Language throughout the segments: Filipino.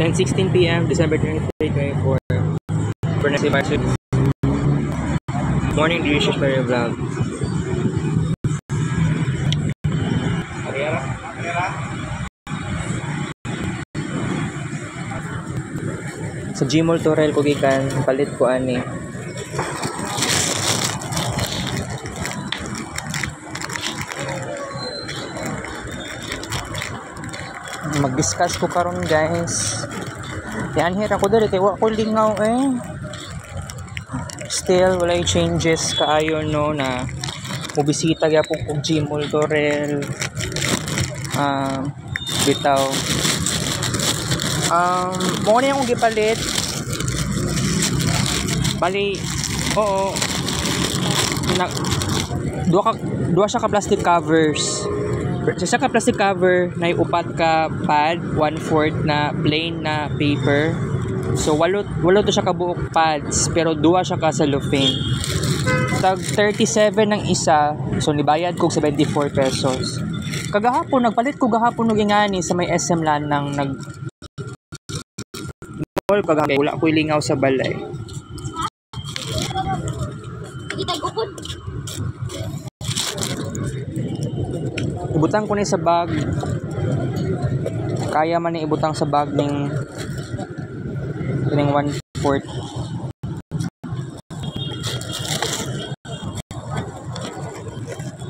10:16 p.m. December 23, 2024. For next episode. Morning, delicious for your vlog. Sa Gmall Torel ko gikan, palit ko ani. Mag-discuss ko karon guys. Yan hira ko dali kay wa ko lingaw Still walay changes kaayo no na mobisita gyapon kog Gmall Torel. Bitaw. Mo na akong gipalit. Bali, oo. Duha siya ka plastic covers. Sa ka plastic cover, na upat ka pad, 1/4 na plain na paper. So, walo to siya ka buok pads, pero duha siya ka cellophane. Tag 37 ng isa, so nibayad ko 74 pesos. Kagahapon, nagpalit ko gahapon ng ingani sa may SM Lanang, kagahapon, wala ko ilingaw sa balay. Ibutang ko ni sa bag. Kaya man ni ibutang sa bag ning 1/4.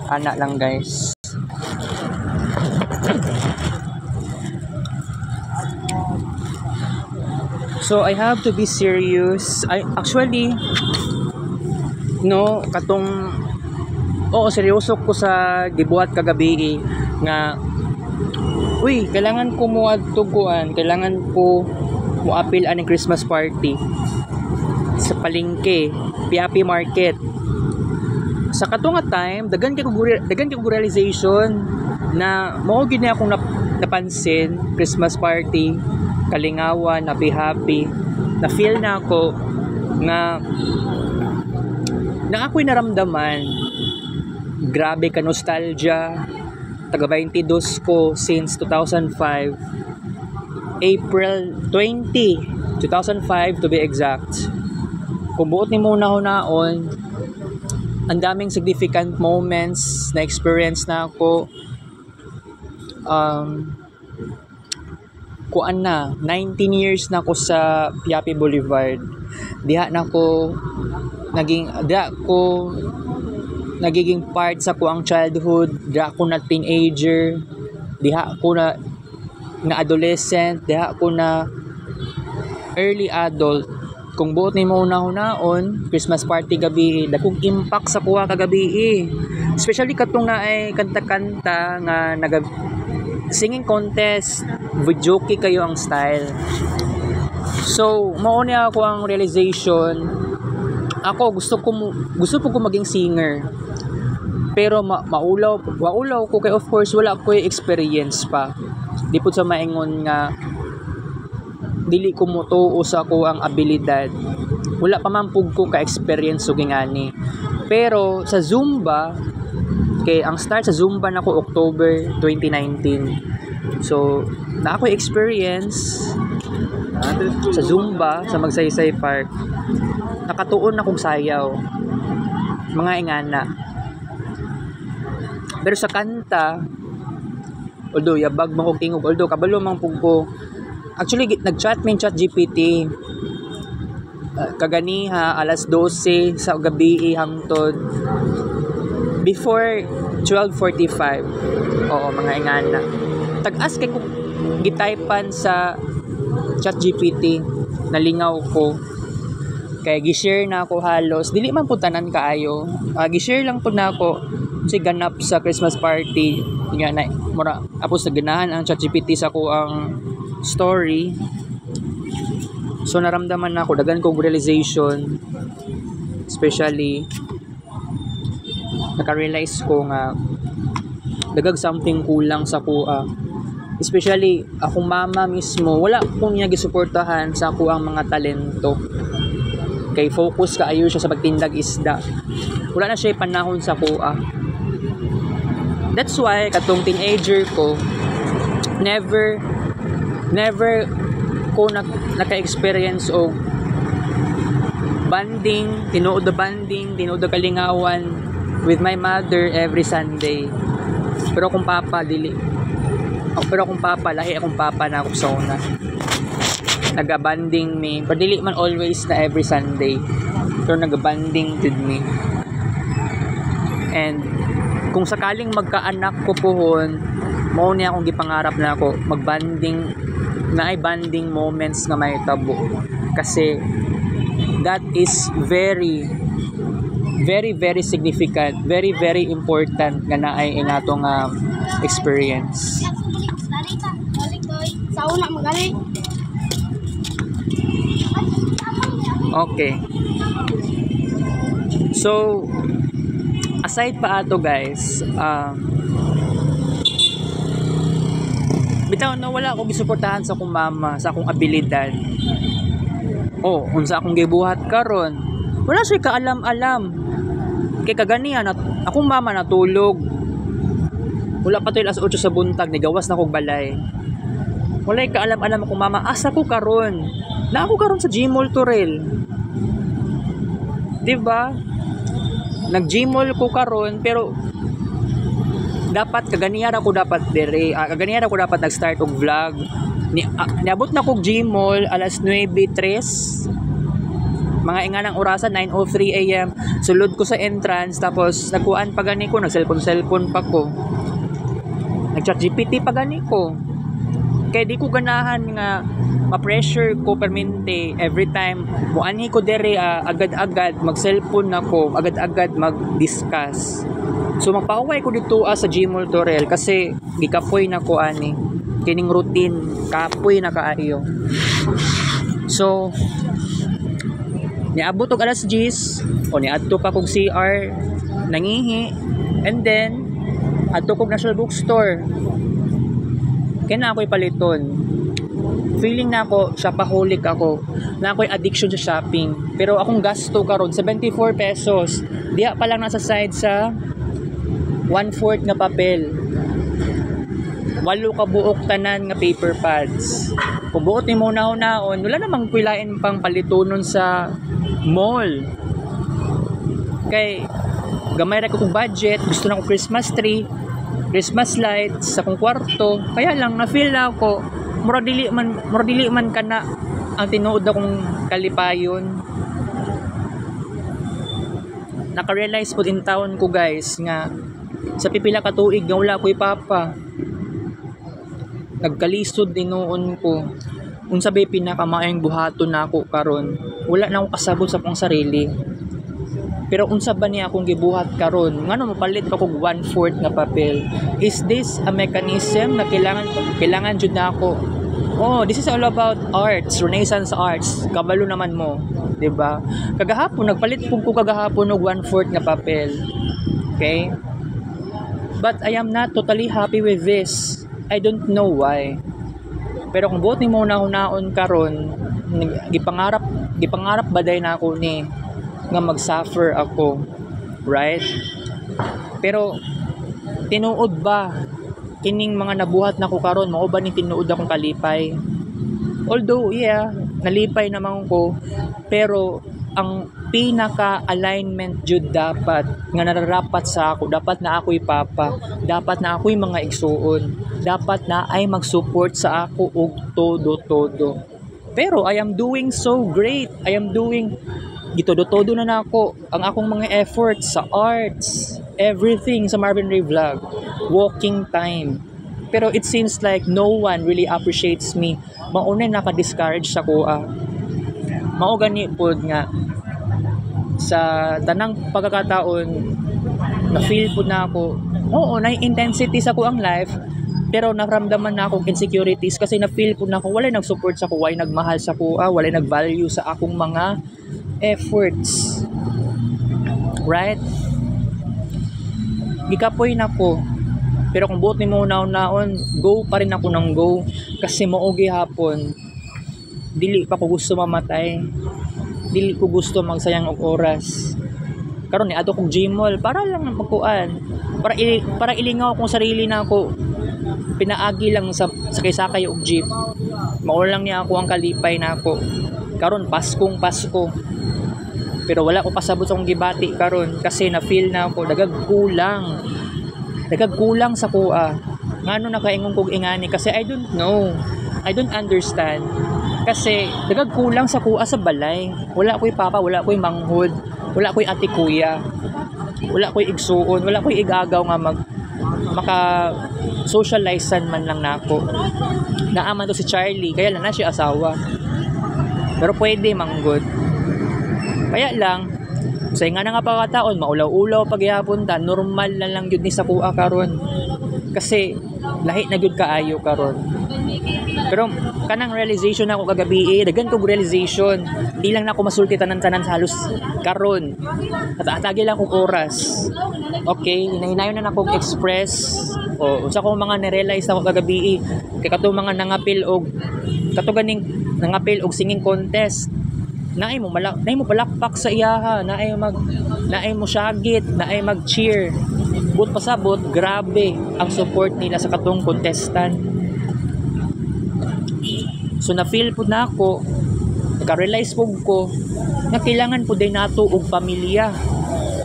Anak lang guys. So I have to be serious. Actually no katong seryoso ko sa gibuhat kagabi nga kailangan ko mo adtuguan, kailangan ko mo apil aning Christmas party sa palengke, Piapi Market. Sa katong time, dagan kay ko realization na mao gid na akong napansin Christmas party, kalingawan, happy. Na feel na ako na ako'y naramdaman. Grabe ka nostalgia. Taga 22 ko since 2005. April 20, 2005 to be exact. Kung buot ni muna hunaon, ang daming significant moments na experience na ako. Kuan na 19 years na ako sa Piapi Boulevard. Diha na ako nagiging part sa kuang childhood, diha ako na teenager, diha ako na adolescent, diha ako na early adult. Kung buot ni mo hunaon, Christmas party gabi, dakong impact sa kuha kagabi Especially katong na ay kanta-kanta nga singing contest, videoke kayo ang style. So, mao niya ako ang realization. Ako gusto ko maging singer. Pero maulaw ko kay of course wala ko experience pa. Di pud sa maingon nga dili ko motuo sa ako ang abilidad. Wala pa man pug ko ka experience ug ingani. Pero sa Zumba, kay ang start sa Zumba nako October 2019. So, na ako experience sa Zumba sa Magsaysay Park. Nakatuon akong sayaw. Mga ingana. Pero sa kanta, although yabag man kong tingog, although kabalo man pug ko. Actually nag-chat GPT. Kaganiha alas 12 sa gabi hangtod before 12:45. Oo, mga ingana. Tag-as kay ko gitaypan sa chat GPT, nalingaw ko. Kaya gi-share na ako halos. Dili man pud tanan kaayo. Gi-share lang pud na ako si ganap sa Christmas party. Nga na mura apos naganahan ang ChatGPT sa ko ang story. So naramdaman na ako dagan kong realization. Especially naka-realize ko nga dagag something kulang sa kuha. Especially akong mama mismo, wala ko niya gisuportahan sa ako ang mga talento. Kay focus kaayo siya sa pagtindag isda. Wala na siya panahon sa kuha. That's why katong teenager ko never ko naka-experience og banding, tinuod na kalingawan with my mother every Sunday. Pero kung papa lahi akong papa na ako sa una. Naga-banding me, pero dili man always na every Sunday. Pero naga-banding with me. And kung sakaling magkaanak ko pohon, mao niya akong gipangarap na ako magbanding na ay banding moments nga may tabo. Kasi that is very significant, very important nga naay inatong experience. Okay. So aside pa ato guys, bitaw na wala akong gisuportahan sa akong mama, sa akong abilidad. Unsa akong gibuhat karon, wala siya kaalam-alam. Kay kaganiya na akong mama natulog. Wala pa to alas 8 sa buntag, nigawas na kog balay. Wala kaalam-alam akong mama, asa ko karon? Na ako karon sa Gmall Torel. Diba? Nag-Gmall ko karon, pero dapat kaganiya ako dapat kaganiya ako dapat nag-start og vlog. Niabot na kog Gmall alas 9:03. Mga inganang orasan 9:03 AM. Sulod ko sa entrance, tapos nagkuan pa gani ko, nag-cellphone pa ko. Nag-chat GPT pa gani ko. Kaya di ko ganahan nga ma-pressure ko permente every time muanhi ko dere agad-agad mag-cellphone nako, agad-agad mag-discuss. So magpahuway ko dito sa Gmall Torel kasi gikapoy na ko ani kining routine, kapoy na kaayo. So niabot og alas 10 o niadto pa kog CR, nangihi, and then adto kog National Bookstore. Kaya na ako'y paliton. Feeling na ako, shopaholic ako. Na ako'y addiction sa shopping. Pero akong gasto karon 74 pesos. Diya pa lang nasa side sa 1/4 nga papel. 8 ka buok tanan nga paper pads. Kung buot ni mo naon, wala namang pilain pang palitonon sa mall. Kay gamay ra ko kong budget, gusto na ko Christmas tree, Christmas lights sa kong kwarto. Kaya lang na-feel na ako mura dili man kana ang tinuod akong kalipayon. Naka-realize po in town ko guys nga sa pipila ka tuig nga wala ko'y papa. Nagkalisod tinuon ko. Unsa bay pinakamaayong buhaton nako karon. Wala na akong kasabot sa akong sarili. Pero unsa ba niya akong gibuhat karon? Ngano mapalit pa kog 1/4 nga papel? Is this a mechanism na kailangan jud na ako? This is all about arts, Renaissance arts. Kabalo naman mo, 'di ba? Kagahapon nagpalit pug ko kagahapon og 1/4 nga papel. Okay? But I am not totally happy with this. I don't know why. Pero kung buot ni mo naon karon, gipangarap baday na ako ni nga mag-suffer ako, right? Pero tinuod ba kining mga nabuhat na ko karon, mao ba ni tinuod akong kalipay? Although nalipay naman ko, pero ang pinaka-alignment jud dapat nga nararapat sa ako, dapat na ako'y papa, dapat na ako'y mga igsuon, dapat na ay mag-support sa ako og todo. Pero I am doing so great. I am doing gitodo-todo na nako ang akong mga efforts sa arts, everything sa Marvin Ray Vlog, walking time. Pero it seems like no one really appreciates me. Maunay naka-discourage sa kuha. Mao gani pod nga sa tanang pagkakataon na feel pod na ako, na intensity sa kuang life, pero naramdaman na akong insecurities kasi na feel pod na ako wala nag-support sa kuha, wala nagmahal sa kuha, wala nag-value sa akong mga efforts, right? Gikapoy na ko, pero kung buot ni mo naon, go pa rin ako ng go kasi maugi hapon, dili pa ko gusto mamatay, dili ko gusto magsayang og oras. Karon ni ato kong Gmall para lang magkuan, para ilingaw akong sarili na ako. pinaagi lang sa sakay-sakay og jeep. Maulang niya ako ang kalipay na ako. Karon Paskong Pasko. Pero wala ko pasabot sa akong gibati karon kasi na feel na ako dagag kulang sa kuha. Ngano nakaingon kog ingani kasi I don't know. I don't understand. Kasi dagag kulang sa kuha sa balay. Wala ko'y papa, wala ko'y manghod, wala ko'y ate kuya, wala ko'y igsuon, wala ko'y igagaw nga maka socializean man lang nako. Naaman to si Charlie, kaya lang na siya asawa. Pero pwede manggod. Kaya lang, sa nga na nga pagkataon, maulaw-ulaw pagyapon ta, normal na lang yun ni sa kuha karon. Kasi lahi na gyud kaayo karon. Pero kanang realization ako kagabi dagan kog realization. Di lang na ako masulti tanan-tanan sa halos karon. At atagi lang kog oras. Okay, hinahinayon na nako express. O unsa ko mga na-realize ako kagabi kay kato mga nangapil og kato ganing nangapil og singing contest. Naay mo palakpak sa iyaha, naay mo syagit, naay mag-cheer. But pasabot, grabe ang support nila sa katong contestant. So na-feel po na ako, naka-realize po ko, na kailangan po din nato og pamilya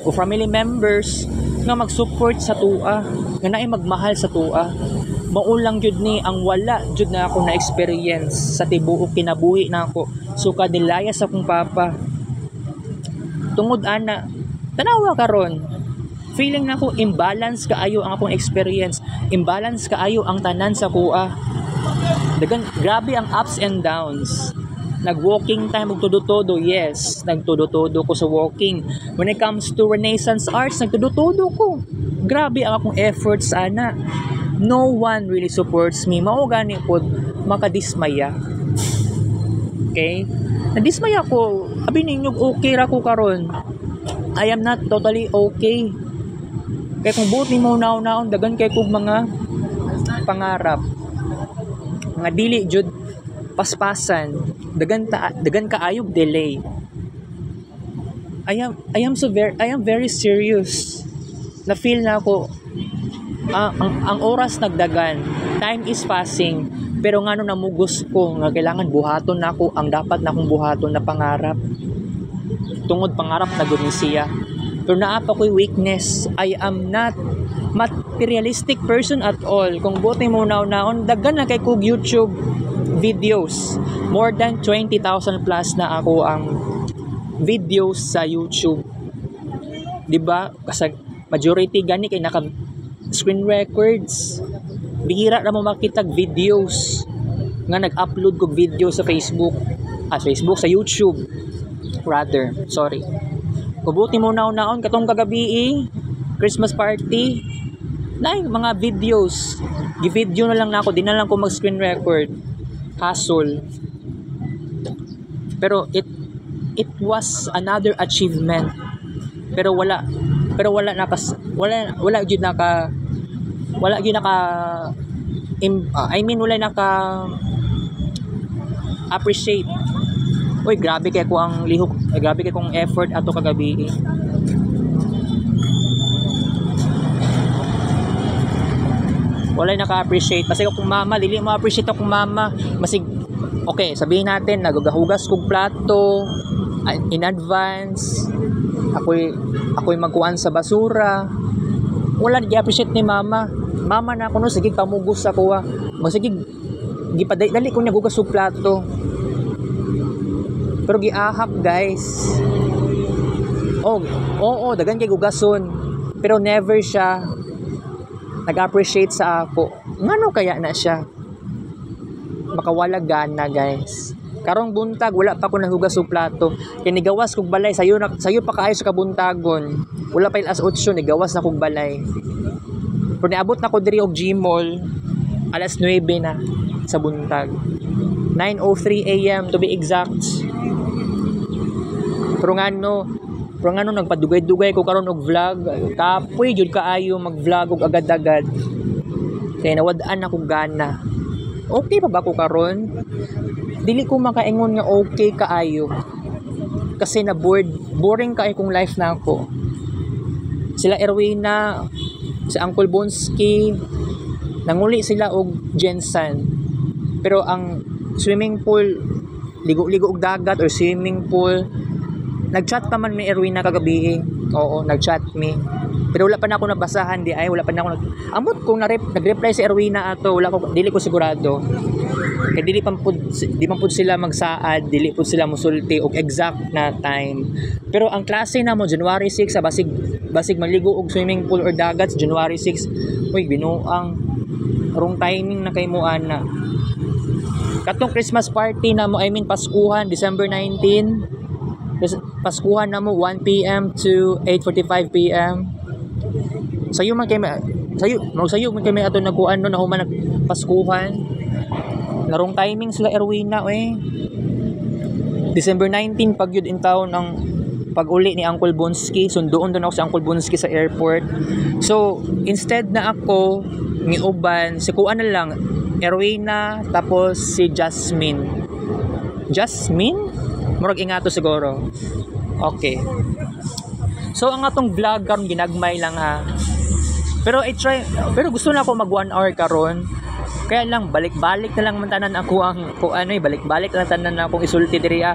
o family members nga mag-support sa tua, nga naay magmahal sa tua. Maulang jud ni ang wala jud na ako na experience sa tibuok kinabuhi na ako. So kadilaya sa akong papa. Tungod ana, tanawa karon. Feeling na ko imbalance kaayo ang akong experience. Imbalance kaayo ang tanan sa kuha. Dagan grabe ang ups and downs. Nag-walking time og todo-todo, yes. Nagtodo-todo ko sa walking. When it comes to Renaissance Arts, nagtodo-todo ko. Grabe ang akong efforts ana. No one really supports me. Mao gani pod makadismaya. Okay? Nadismaya ko. Abi ninyo okay ra ko karon. I am not totally okay. Kaya kung buot ni mo naon dagan kay kog mga pangarap. Nga dili jud paspasan. Dagan kaayog delay. I am very serious. Na feel na ako ang oras nagdagan, time is passing, pero ngano namugos ko nga kailangan buhaton na ako ang dapat na akong buhaton na pangarap. Tungod pangarap na gud ni siya. Pero naapa ko'y weakness. I am not materialistic person at all. Kung buti mo naon, dagan na kay kog YouTube videos. More than 20,000 plus na ako ang videos sa YouTube. Diba? Kasi majority gani kay naka screen records. Bihira na mo makitag videos nga nag-upload kog video sa Facebook. Sa YouTube. Rather, sorry. Kubuti mo naon katong kagabi Christmas party. Nay mga videos. Gi-video na lang nako, di na lang ko mag-screen record. Hassle. Pero it was another achievement. Pero wala gyud naka appreciate. Oy, grabe kay ko ang lihok, grabe kay kong effort ato kagabi. Wala naka-appreciate. Kasi kung mama, dili mo appreciate akong mama. Masig okay, sabihin natin nagahugas kog plato in advance. Ako'y magkuhan sa basura. Wala gi-appreciate ni mama. Mama na ako no, sige pamugos ako Sige gipadali ko niya gugas og plato. Pero giahak guys. Oo, dagan kay gugason. Pero never siya nag-appreciate sa ako. Ngano kaya na siya? Makawala gana guys. Karong buntag wala pa ko nahugas og plato. Kay nigawas kog balay sayo pa kaayo sa kabuntagon. Wala pa alas 8 nigawas na kog balay. Pero niabot na ko diri og Gmall alas 9 na sa buntag. 9:03 AM to be exact. Pero ngano nagpadugay-dugay ko karon og vlog. Kapoy jud kaayo mag-vlog og agad-agad. Kay nawad-an akong gana. Okay pa ba ko karon? Dili ko makaingon nga okay kaayo. Kasi na boring kaayo kong life na ako. Sila Erwina, si Uncle Bonsky, nanguli sila og Jensen. Pero ang swimming pool, ligo-ligo og dagat or swimming pool, nag-chat pa man mi Erwina kagabi. Oo, nag-chat mi. Pero wala pa na ako nabasahan di ay, wala pa na ako amot kung nag-reply si Erwina ato, dili ko sigurado. Kay di man pud sila magsaad, dili pud sila musulti og exact na time. Pero ang klase na mo January 6 sa basig maligo og swimming pool or dagat January 6. Uy, binuang wrong timing na kay mo ana. Katong Christmas party na mo, I mean Paskuhan December 19. Paskuhan na mo 1 PM to 8:45 PM. Sayo man kay may ato nagkuan no na human nagpaskuhan. Narong timing sila Erwina December 19 pag yun in town ang pag-uli ni Uncle Bonski. Sundoon doon ako sa Uncle Bonski sa airport. So instead na ako ni uban si kuan na lang Erwina tapos si Jasmine murag ingato siguro. Okay, so ang atong vlog karon ginagmay lang ha. Pero gusto na ako mag 1 hour karon. Kaya lang balik-balik na lang man tanan ako balik-balik lang tanan na akong isulti diri.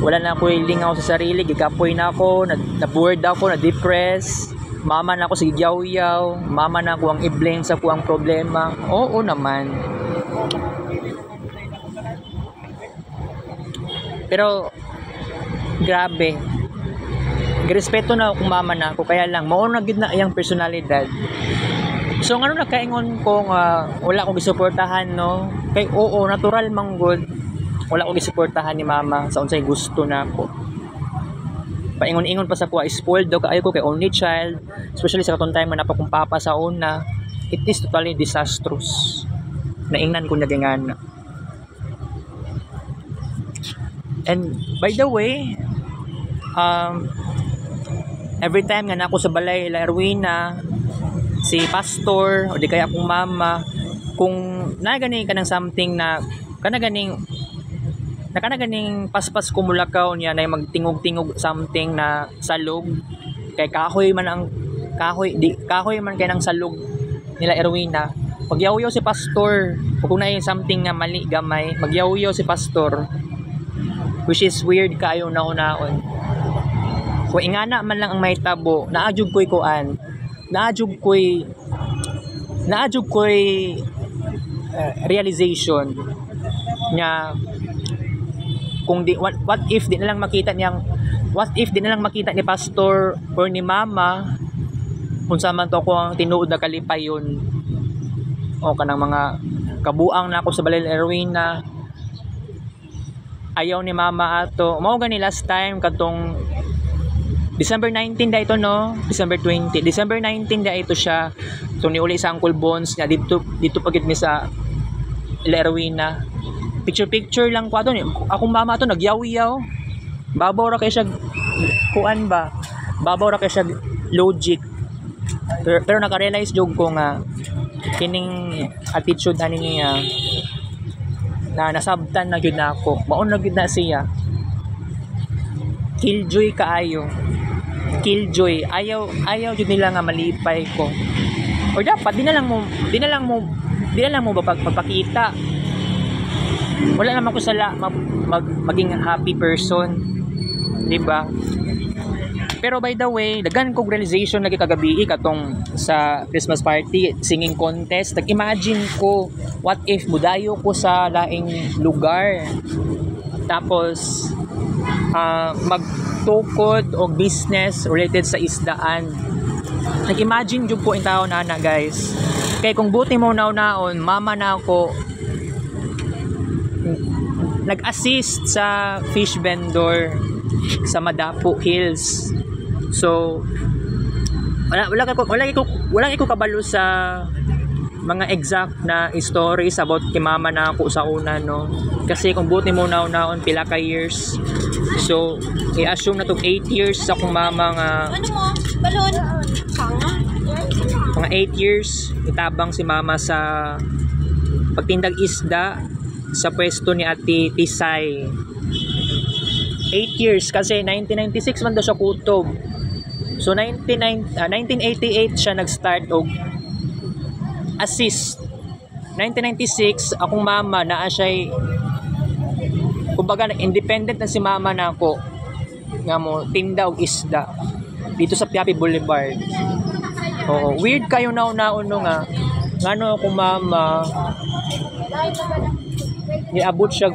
Wala na ako lingaw sa sarili, gikapoy na ako, na-bored ako, na-depress. Mama na ako sa gyaw-yaw, mama na ako ang i-blame sa kuang problema. Oo naman. Pero grabe. Respeto na akong mama na ako, kaya lang mao na gid na iyang personalidad. So ngano nakaingon ko nga wala ko gisuportahan no. Kay oo, natural man gud. Wala ko gisuportahan ni mama sa unsay gusto na ako. Paingon-ingon pa sa kuha, spoiled daw kaayo ko kay only child, especially sa katong time na napakong papa sa una. It is totally disastrous. Naingnan ko na gingana. And by the way, every time nga nako sa balay la Erwina, si pastor o di kaya akong mama, kung nagani ka ng something na kanaganing paspas kumulakaw niya na magtingog-tingog something na salog kay kahoy man kay nang salog nila Erwina, magyaw-yaw si pastor. Kung na something nga mali gamay, magyaw-yaw si pastor, which is weird kaayo naon-naon. Kung ingana man lang ang may tabo, naadjug ko'y realization nya kung what if di na lang makita ni pastor or ni mama kung saan to ko ang tinuod na kalipayon o kanang mga kabuang na ako sa balay Erwina, ayaw ni mama ato. Mao gani last time katong December 19 da ito no, December 19 da ito siya. Itong niuli sa Uncle Bones niya dito pagit mi sa Erwina. Picture lang ko ato ni akong mama ato nagyaw-yaw. Babaw ra kay siya kuan ba? Babaw ra kay siya logic. Pero naka-realize jud ko nga kining attitude ani niya na nasabtan na gyud na ako. Maon na gyud na siya. Killjoy kaayo. Killjoy, ayaw jud nila nga malipay ko. Or dapat di na lang mo magpakita. Wala naman ko sala maging happy person, di ba? Pero by the way, dagan kog realization lagi kagabi katong sa Christmas party singing contest. Nag-imagine ko, what if mudayo ko sa laing lugar, tapos magtukod o business related sa isdaan. Nag-imagine jud po in tao na guys. Kay kung buti mo naon, mama na ako nag-assist sa fish vendor sa Madapo Hills. So wala ko kabalo sa mga exact na stories about kay mama na ako sa una no. Kasi kung buti mo naon pila ka years. So i-assume na to 8 years sa akong mama nga balon mga 8 years itabang si mama sa pagtindag isda sa pwesto ni Ate Tisay. 8 years kasi 1996 man daw siya kutob. So 1988 siya nag-start og assist 1996 akong mama naa siya, kumbaga independent na si mama na ako nga mo tinda og isda dito sa Piapi Boulevard. Oo, weird kayo naon nga ngano akong mama niabot siya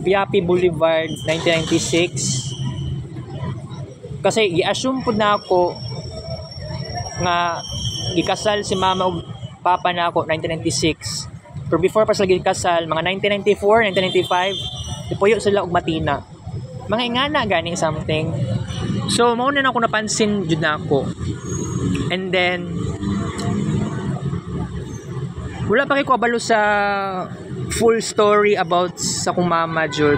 Piapi Boulevard 1996 kasi i-assume po na ako nga gikasal si mama ug papa na ako 1996. Pero before pa sila gikasal, mga 1994, 1995, ipuyo sila og matina. Mga ingana gani something. So mao na ako napansin jud na ako. And then wala pa kay ko abalo sa full story about sa kong mama jud.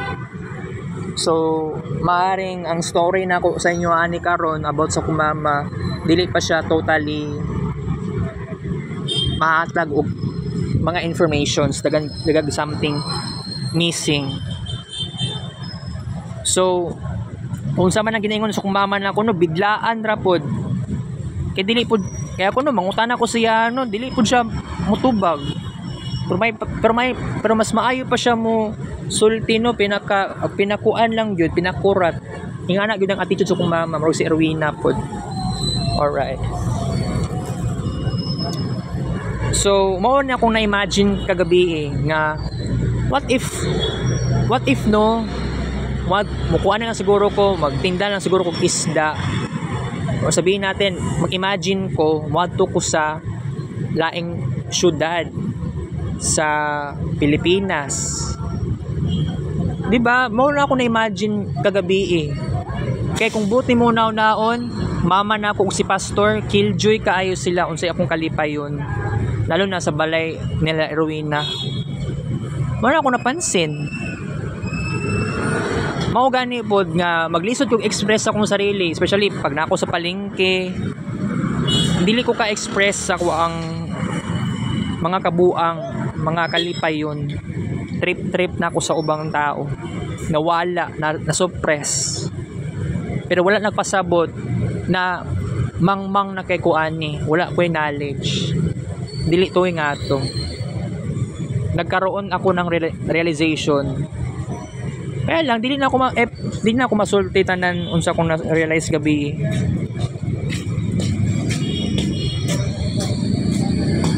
So maaring ang story na ako sa inyo ani karon about sa kong mama dili pa siya totally mahatag og mga informations, dagag something missing. So unsa man ang ginaingon sa kong mama na kuno biglaan ra pod kay dili pod kaya kuno mangutana ko siya no dili pod siya mutubag, pero mas maayo pa siya mo sulti no, pinakuan lang gyud, pinakurat ingana gyud ang attitude sa kong mama murag si Erwina pod. Alright, so mao na akong na-imagine kagabi nga what if no, mukuha na lang siguro ko, magtinda lang siguro ko isda, o sabihin natin mag-imagine ko muadto ko sa laing syudad sa Pilipinas, di ba? Mao na ako na-imagine kagabi kaya kung buti mo naon mama na ako si pastor killjoy kaayo sila unsay akong kalipayon, lalo na sa balay nila Erwina. Mao na ako napansin. Mao gani pod nga maglisod kog express akong sarili, especially pag nako sa palengke. Dili ko ka-express sa ko ang mga kabuang, mga kalipayon. Trip na ako sa ubang tao. Nawala, na-suppress. Pero wala nagpasabot na mangmang na kay kuani, wala ko'y knowledge. Dili to nga to. Nagkaroon ako ng realization. Kaya lang dili na ako masulti tanan unsa kong na-realize gabi.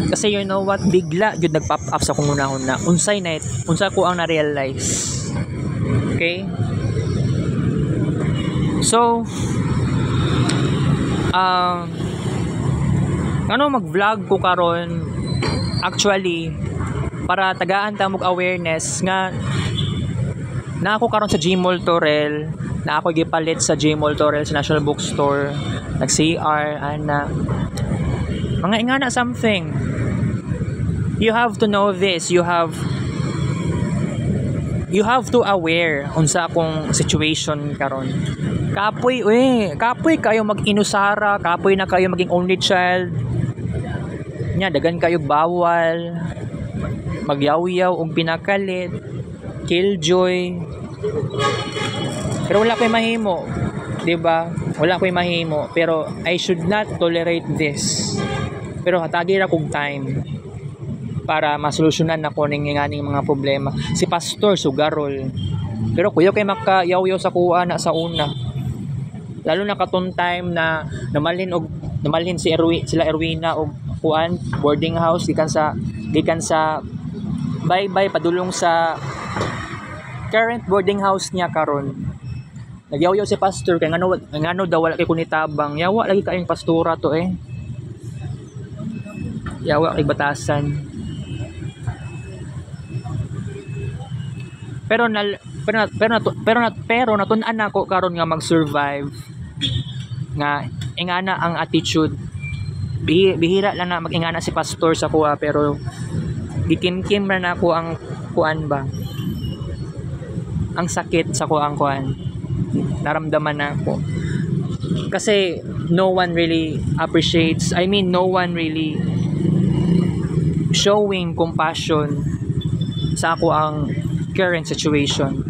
Kasi you know what, bigla jud nag-pop up sa kong una unsa ko ang na-realize. Okay? So mag-vlog ko karon actually para tagaan ta mog awareness nga na ako karon sa Gmall Torrel, na ako gipalit sa Gmall Torrel sa National Bookstore, nag-CR ana mga ingana something. You have to know this, you have to aware unsa akong situation karon. Kapoy kayo mag-inusara, kapoy na kayo maging only child. Nya dagan kayo bawal, magyaw-yaw og pinakalit, killjoy. Pero wala ko'y mahimo, 'di ba? Wala ko'y mahimo, pero I should not tolerate this. Pero hatagi ra kog time para masolusyonan nako ning nganing mga problema. Si pastor sugarol. Pero kuya kay makayaw-yaw sa kuha na sa una. Lalo na katon time na namalhin sila Erwina og kuan boarding house gikan sa bye padulong sa current boarding house niya karon. Nagyaw-yaw si pastor kay ngano daw wala kay kunitabang. Yawa lagi kayong pastora to yawa kay batasan. Pero natun-an ako karon nga mag-survive nga ingana ang attitude. Bihira lang na mag-ingana si pastor sa kuha, pero gikimkim ra na ako ang kuan ba, ang sakit sa kuang kuan naramdaman na ako kasi no one really no one really showing compassion sa ako ang current situation.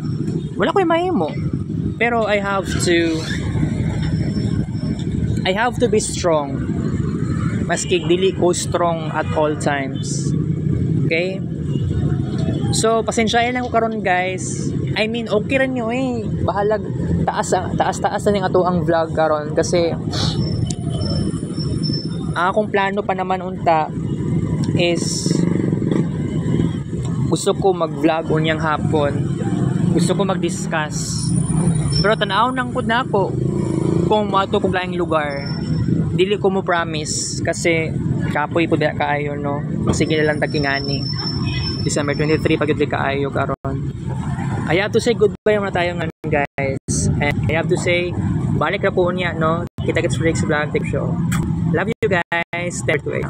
Wala ko'y mahimo, pero I have to be strong maski dili ko strong at all times. Okay? So, pasensyahan lang ko karon guys. I mean, okay rin nyo eh. Bahalag, taas na yung ato ang vlog karon kasi ang akong plano pa naman unta is gusto ko mag-vlog unyang hapon. Gusto ko mag-discuss. Pero tanaw nang pud na ako kung mato kong laing lugar. Dili ko mo promise kasi kapoy pud kaayo no. Sige na lang tagingani. December 23 pagid kaayo karon. I have to say goodbye muna tayo ngayon guys. And I have to say balik ra po niya no. Kita-kits for next vlog, take show. Love you guys. Stay tuned.